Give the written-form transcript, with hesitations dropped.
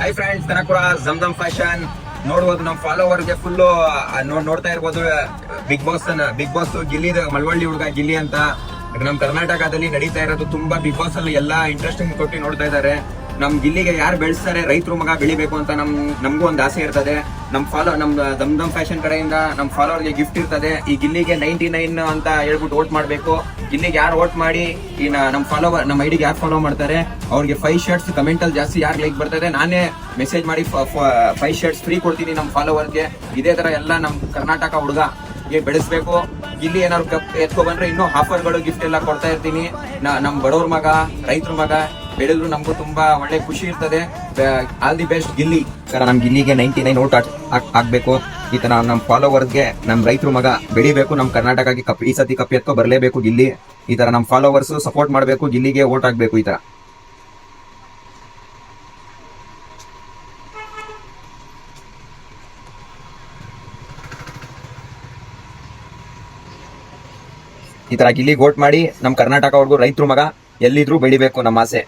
Hi friends, Kanakapura ಜಮ್ದಮ್ fashion ನೋಡ್ಬೋದು. ನಮ್ಮ ಫಾಲೋವರ್ಗೆ full ನೋಡ್ತಾ ಇರ್ಬೋದು. ಬಿಗ್ ಬಾಸ್ ಗಿಲ್ಲಿ, ಮಳವಳ್ಳಿ ಹುಡುಗ ಗಿಲ್ಲಿ ಅಂತ ನಮ್ಮ ಕರ್ನಾಟಕದಲ್ಲಿ ನಡೀತಾ ಇರೋದು. ತುಂಬಾ ಬಿಗ್ ಬಾಸ್ ಅಲ್ಲಿ ಎಲ್ಲಾ ಇಂಟ್ರೆಸ್ಟಿಂಗ್ ಕೊಟ್ಟು ನೋಡ್ತಾ ಇದ್ದಾರೆ. ನಮ್ ಗಿಲ್ಲಿಗೆ ಯಾರು ಬೆಳೆಸ್ತಾರೆ, ರೈತರು ಮಗ ಬೆಳಿಬೇಕು ಅಂತ ನಮಗೂ ಒಂದು ಆಸೆ ಇರ್ತದೆ. ನಮ್ ದಮ್ ಫ್ಯಾಷನ್ ಕಡೆಯಿಂದ ನಮ್ ಫಾಲೋವರ್ಗೆ ಗಿಫ್ಟ್ ಇರ್ತದೆ. ಈ ಗಿಲ್ಲಿಗೆ 99 ಅಂತ ಹೇಳ್ಬಿಟ್ಟು ವೋಟ್ ಮಾಡ್ಬೇಕು. ಗಿಲ್ಲಿಗೆ ಯಾರು ವೋಟ್ ಮಾಡಿ ನಮ್ಮ ಐಡಿಗೆ ಯಾರು ಫಾಲೋ ಮಾಡ್ತಾರೆ ಅವ್ರಿಗೆ 5 ಶರ್ಟ್ಸ್ ಕಮೆಂಟ್ ಅಲ್ಲಿ ಜಾಸ್ತಿ ಯಾರು ಲೈಕ್ ಬರ್ತದೆ, ನಾನೇ ಮೆಸೇಜ್ ಮಾಡಿ 5 ಶರ್ಟ್ಸ್ ಫ್ರೀ ಕೊಡ್ತೀನಿ ನಮ್ಮ ಫಾಲೋವರ್ಗೆ. ಇದೇ ತರ ಎಲ್ಲ ನಮ್ ಕರ್ನಾಟಕ ಹುಡುಗ ಬೆಳೆಸ್ಬೇಕು. ಗಿಲ್ಲಿ ಏನಾದ್ರು ಕಪ್ ಎತ್ಕೊ ಬಂದ್ರೆ ಇನ್ನೂ ಆಫರ್ಗಳು ಗಿಫ್ಟ್ ಎಲ್ಲ ಕೊಡ್ತಾ ಇರ್ತೀನಿ. ನಮ್ ಬಡವ್ರ ಮಗ, ರೈತರ ಮಗ ಬೆಳೆದ್ರು ನಮಗೂ ತುಂಬಾ ಒಳ್ಳೆ ಖುಷಿ ಇರ್ತದೆ. All the best Gilli. ನಮ್ ಗಿಲ್ಲಿಗೆ 99 ವೋಟ್ ಹಾಕ್ಬೇಕು. ಈ ತರ ನಮ್ ಫಾಲೋವರ್ಸ್ಗೆ ನಮ್ ರೈತರ ಮಗ ಬೆಳಿಬೇಕು. ನಮ್ ಕರ್ನಾಟಕಕ್ಕೆ ಕಪ್ ಈ ಸತಿ ಕಪ್ ಎತ್ಕೊ ಬರ್ಲೇಬೇಕು ಗಿಲ್ಲಿ. ಈ ತರ ನಮ್ ಫಾಲೋವರ್ಸ್ ಸಪೋರ್ಟ್ ಮಾಡ್ಬೇಕು, ಗಿಲ್ಲಿಗೆ ವೋಟ್ ಹಾಕ್ಬೇಕು. ಈ ತರ ಗಿಲ್ಲಿಗೆ ವೋಟ್ ಮಾಡಿ ನಮ್ ಕರ್ನಾಟಕವರೆಗೂ ರೈತರು ಮಗ ಎಲ್ಲಿದ್ರು ಬೆಳಿಬೇಕು ನಮ್ಮ ಆಸೆ.